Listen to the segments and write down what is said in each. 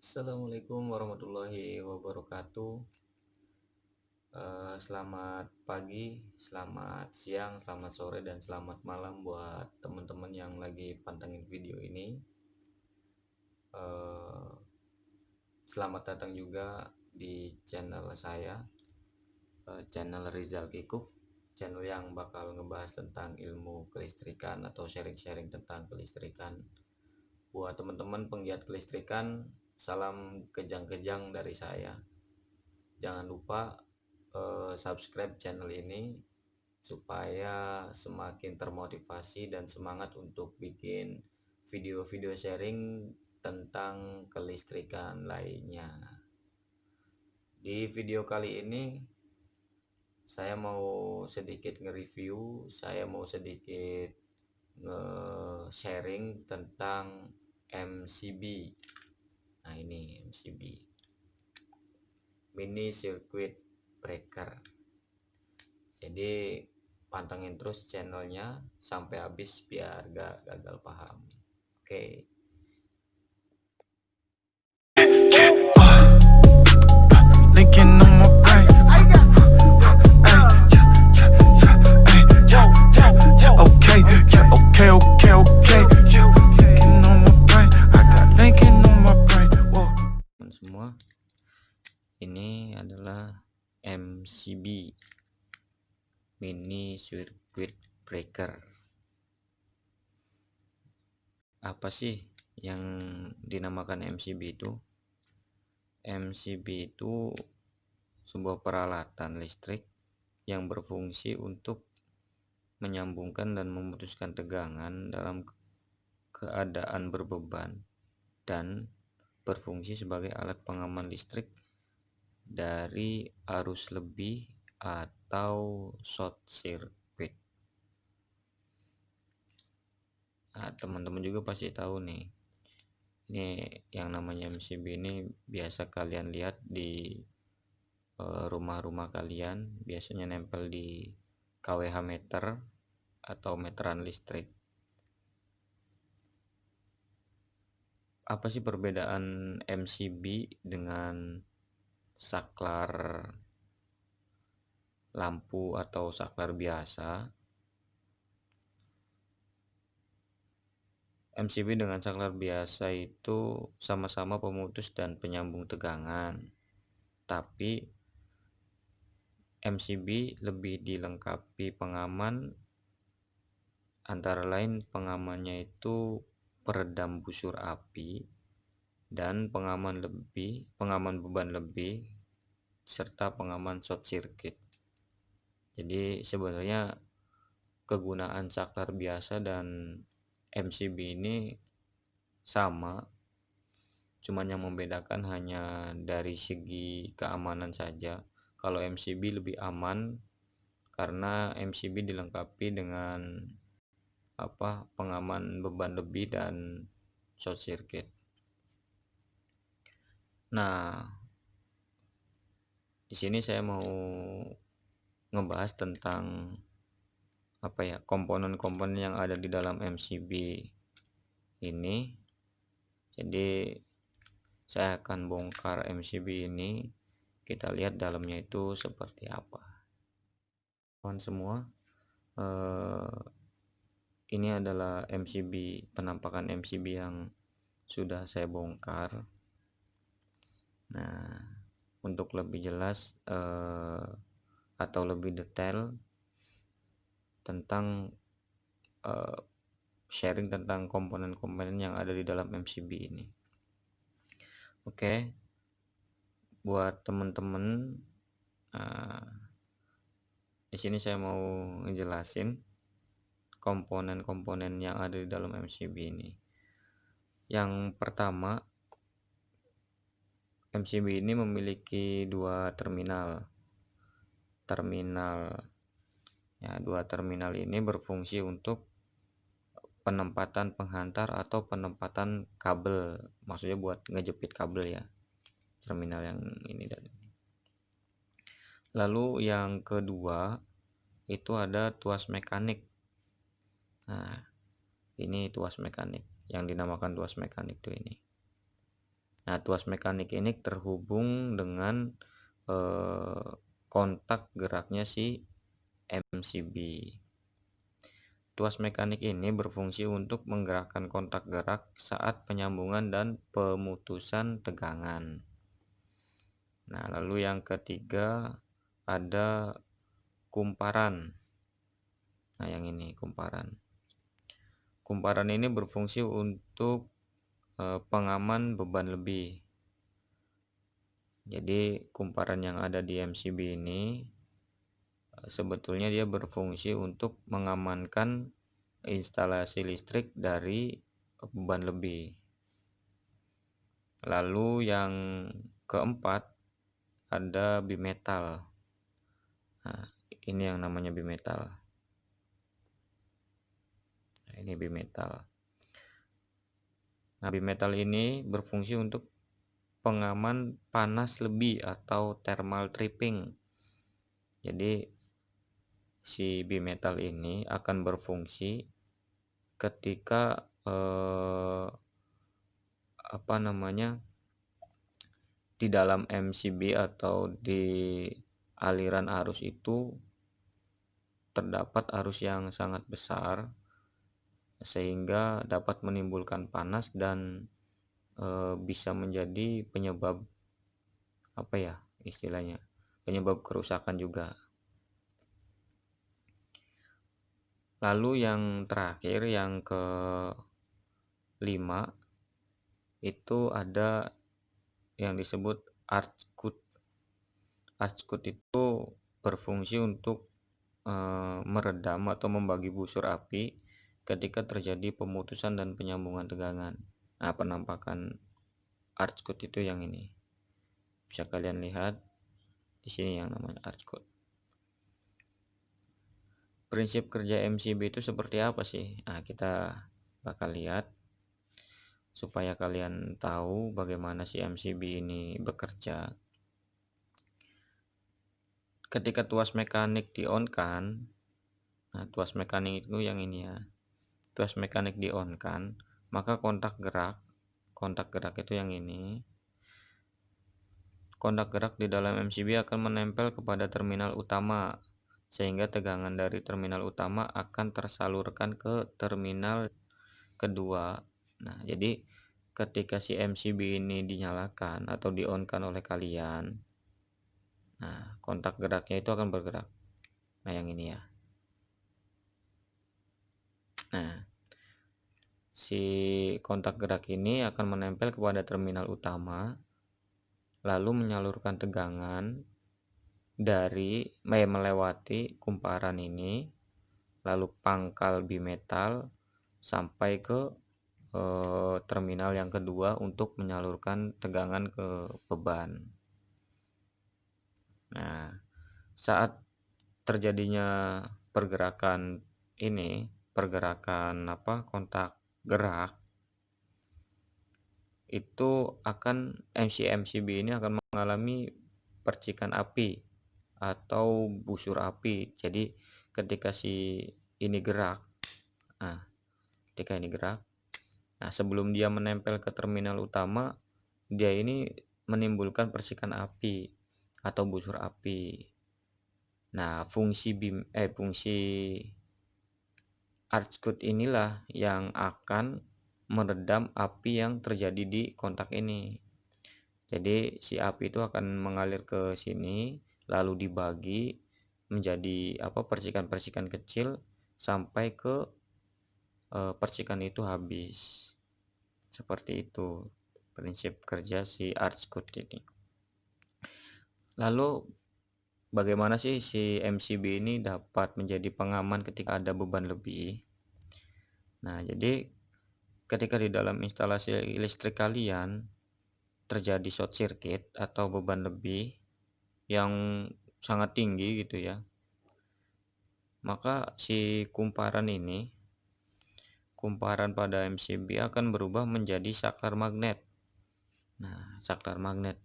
Assalamualaikum warahmatullahi wabarakatuh. Selamat pagi, selamat siang, selamat sore, dan selamat malam buat teman-teman yang lagi pantengin video ini. Eh, Selamat datang juga di channel saya, channel Rizal Kikuk, channel yang bakal ngebahas tentang ilmu kelistrikan atau sharing-sharing tentang kelistrikan. Buat teman-teman penggiat kelistrikan, salam kejang-kejang dari saya. Jangan lupa subscribe channel ini supaya semakin termotivasi dan semangat untuk bikin video-video sharing tentang kelistrikan lainnya. Di video kali ini saya mau sedikit nge-review, saya mau sedikit nge-sharing tentang MCB. Nah, ini MCB, Mini Circuit Breaker. Jadi pantengin terus channelnya sampai habis biar gak gagal paham. Oke. Linking on my brain. Okay, okay, okay, okay. Linking on my brain. I got linking on my brain. Whoa. Semua, ini adalah MCB, Mini Circuit Breaker. Apa sih yang dinamakan MCB itu? MCB itu sebuah peralatan listrik yang berfungsi untuk menyambungkan dan memutuskan tegangan dalam keadaan berbeban dan berfungsi sebagai alat pengaman listrik dari arus lebih atau short circuit. Nah, teman-teman juga pasti tahu nih, ini yang namanya MCB ini biasa kalian lihat di rumah-rumah kalian, biasanya nempel di kWh meter atau meteran listrik. Apa sih perbedaan MCB dengan saklar lampu atau saklar biasa? MCB dengan saklar biasa itu sama-sama pemutus dan penyambung tegangan, tapi MCB lebih dilengkapi pengaman, antara lain pengamannya itu peredam busur api dan pengaman beban lebih, serta pengaman short circuit. Jadi sebenarnya kegunaan saklar biasa dan MCB ini sama, cuman yang membedakan hanya dari segi keamanan saja. Kalau MCB lebih aman karena MCB dilengkapi dengan pengaman beban lebih dan short circuit. Nah, di sini saya mau ngebahas tentang komponen-komponen yang ada di dalam MCB ini. Jadi saya akan bongkar MCB ini, kita lihat dalamnya itu seperti apa. Kawan semua, ini adalah MCB, penampakan MCB yang sudah saya bongkar. Nah, untuk lebih jelas atau lebih detail tentang sharing tentang komponen-komponen yang ada di dalam MCB ini. Oke, buat teman-teman, di sini saya mau ngejelasin komponen-komponen yang ada di dalam MCB ini. Yang pertama, MCB ini memiliki dua terminal. Dua terminal ini berfungsi untuk penempatan penghantar atau penempatan kabel, maksudnya buat ngejepit kabel ya, terminal yang ini dan ini. Lalu yang kedua itu ada tuas mekanik. Nah, ini tuas mekanik yang dinamakan tuas mekanik tuh ini. Nah, tuas mekanik ini terhubung dengan kontak geraknya si MCB. Tuas mekanik ini berfungsi untuk menggerakkan kontak gerak saat penyambungan dan pemutusan tegangan. Nah, lalu yang ketiga ada kumparan. Nah, yang ini kumparan. Kumparan ini berfungsi untuk pengaman beban lebih. Jadi kumparan yang ada di MCB ini sebetulnya dia berfungsi untuk mengamankan instalasi listrik dari beban lebih. Lalu yang keempat ada bimetal. Nah, ini yang namanya bimetal. Nah, ini bimetal. Nah, bimetal ini berfungsi untuk pengaman panas lebih atau thermal tripping. Jadi si bimetal ini akan berfungsi ketika di dalam MCB atau di aliran arus itu terdapat arus yang sangat besar sehingga dapat menimbulkan panas dan bisa menjadi penyebab istilahnya penyebab kerusakan juga. Lalu yang terakhir yang kelima itu ada yang disebut arc cut. Arc cut itu berfungsi untuk meredam atau membagi busur api ketika terjadi pemutusan dan penyambungan tegangan. Nah, penampakan arc cut itu yang ini. Bisa kalian lihat di sini yang namanya arc cut. Prinsip kerja MCB itu seperti apa sih? Nah, kita bakal lihat supaya kalian tahu bagaimana si MCB ini bekerja. Ketika tuas mekanik di-on-kan, nah tuas mekanik itu yang ini ya. Tuas mekanik di-on-kan, maka kontak gerak itu yang ini. Kontak gerak di dalam MCB akan menempel kepada terminal utama sehingga tegangan dari terminal utama akan tersalurkan ke terminal kedua. Nah, jadi ketika si MCB ini dinyalakan atau di-on-kan oleh kalian, nah kontak geraknya itu akan bergerak. Nah, yang ini ya. Nah, si kontak gerak ini akan menempel kepada terminal utama lalu menyalurkan tegangan dari melewati kumparan ini lalu pangkal bimetal sampai ke terminal yang kedua untuk menyalurkan tegangan ke beban. Nah, saat terjadinya pergerakan kontak gerak itu akan MCB ini akan mengalami percikan api atau busur api. Jadi ketika ini gerak, ketika ini gerak, sebelum dia menempel ke terminal utama, dia ini menimbulkan percikan api atau busur api. Nah, fungsi arc cut inilah yang akan meredam api yang terjadi di kontak ini. Jadi si api itu akan mengalir ke sini lalu dibagi menjadi percikan-percikan kecil sampai ke percikan itu habis. Seperti itu prinsip kerja si arc cut ini. Lalu bagaimana sih si MCB ini dapat menjadi pengaman ketika ada beban lebih? Nah, jadi ketika di dalam instalasi listrik kalian terjadi short circuit atau beban lebih yang sangat tinggi gitu ya, maka si kumparan pada MCB akan berubah menjadi saklar magnet. Nah, saklar magnet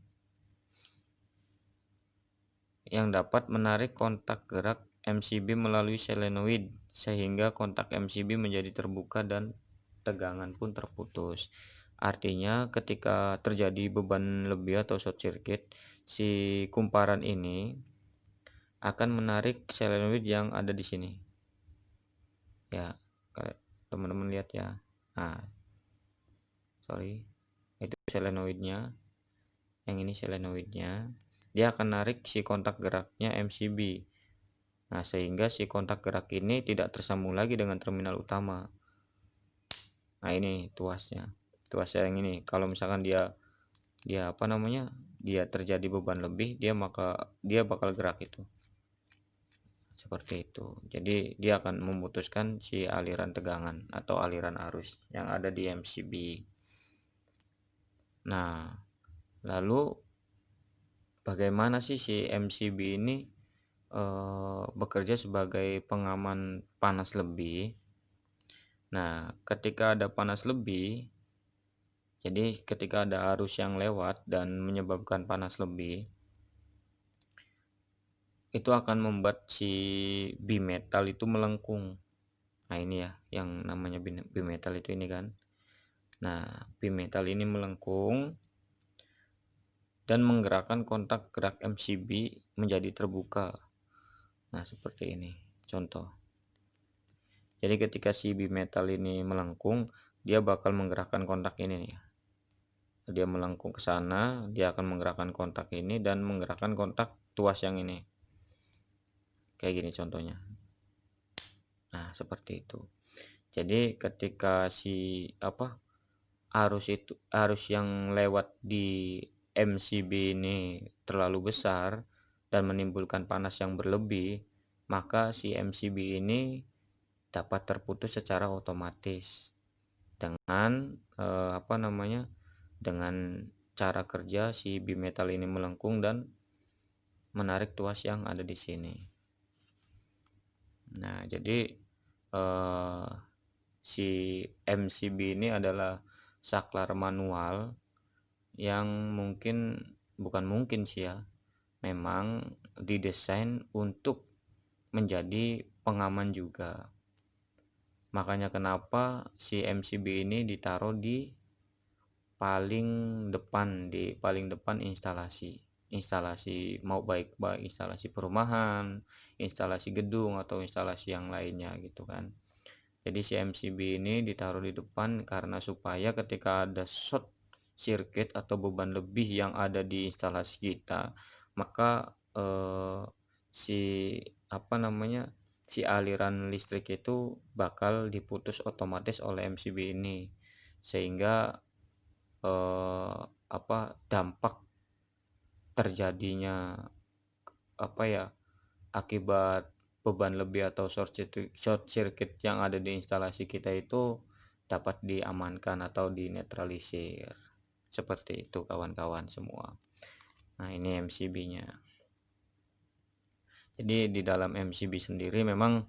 yang dapat menarik kontak gerak MCB melalui solenoid sehingga kontak MCB menjadi terbuka dan tegangan pun terputus. Artinya ketika terjadi beban lebih atau short circuit, si kumparan ini akan menarik solenoid yang ada di sini. Ya, kayak teman-teman lihat ya. Nah, sorry, itu solenoidnya. Yang ini solenoidnya. Dia akan narik si kontak geraknya MCB. Nah, sehingga si kontak gerak ini tidak tersambung lagi dengan terminal utama. Nah, ini tuasnya. Tuasnya yang ini. Kalau misalkan dia apa namanya? Dia terjadi beban lebih, dia bakal gerak itu. Seperti itu. Jadi dia akan memutuskan si aliran tegangan atau aliran arus yang ada di MCB. Nah, lalu bagaimana sih si MCB ini bekerja sebagai pengaman panas lebih? Nah, ketika ada panas lebih, jadi ketika ada arus yang lewat dan menyebabkan panas lebih, itu akan membuat si bimetal itu melengkung. Nah, ini ya yang namanya bimetal itu ini kan. Nah, bimetal ini melengkung dan menggerakkan kontak gerak MCB menjadi terbuka. Nah, seperti ini contoh. Jadi ketika si bimetal ini melengkung, dia bakal menggerakkan kontak ini nih. Dia melengkung ke sana, dia akan menggerakkan kontak ini dan menggerakkan kontak tuas yang ini. Kayak gini contohnya. Nah, seperti itu. Jadi ketika si arus yang lewat di MCB ini terlalu besar dan menimbulkan panas yang berlebih, maka si MCB ini dapat terputus secara otomatis dengan dengan cara kerja si bimetal ini melengkung dan menarik tuas yang ada di sini. Nah, jadi si MCB ini adalah saklar manual yang bukan mungkin sih ya, memang didesain untuk menjadi pengaman juga. Makanya kenapa si MCB ini ditaruh di paling depan instalasi mau baik instalasi perumahan, instalasi gedung atau instalasi yang lainnya gitu kan. Jadi si MCB ini ditaruh di depan karena supaya ketika ada short circuit atau beban lebih yang ada di instalasi kita, maka si si aliran listrik itu bakal diputus otomatis oleh MCB ini, sehingga dampak terjadinya akibat beban lebih atau short circuit yang ada di instalasi kita itu dapat diamankan atau dinetralisir. Seperti itu kawan-kawan semua. Nah, ini MCB-nya. Jadi di dalam MCB sendiri memang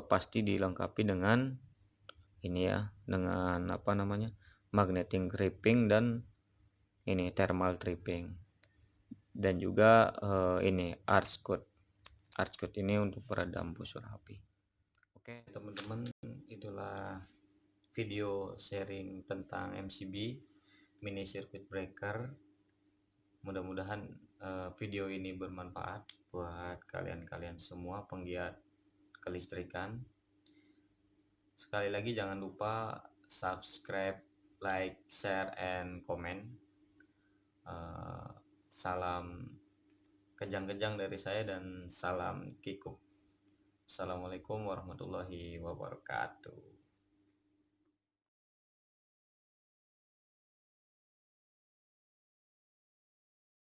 pasti dilengkapi dengan ini ya, dengan magnetic tripping dan ini thermal tripping, dan juga ini arc coat ini untuk peredam busur api. Oke teman-teman, itulah video sharing tentang MCB mini circuit breaker. Mudah-mudahan video ini bermanfaat buat kalian semua penggiat kelistrikan. Sekali lagi jangan lupa subscribe, like, share, and comment. Salam kejang-kejang dari saya dan salam kikuk. Assalamualaikum warahmatullahi wabarakatuh.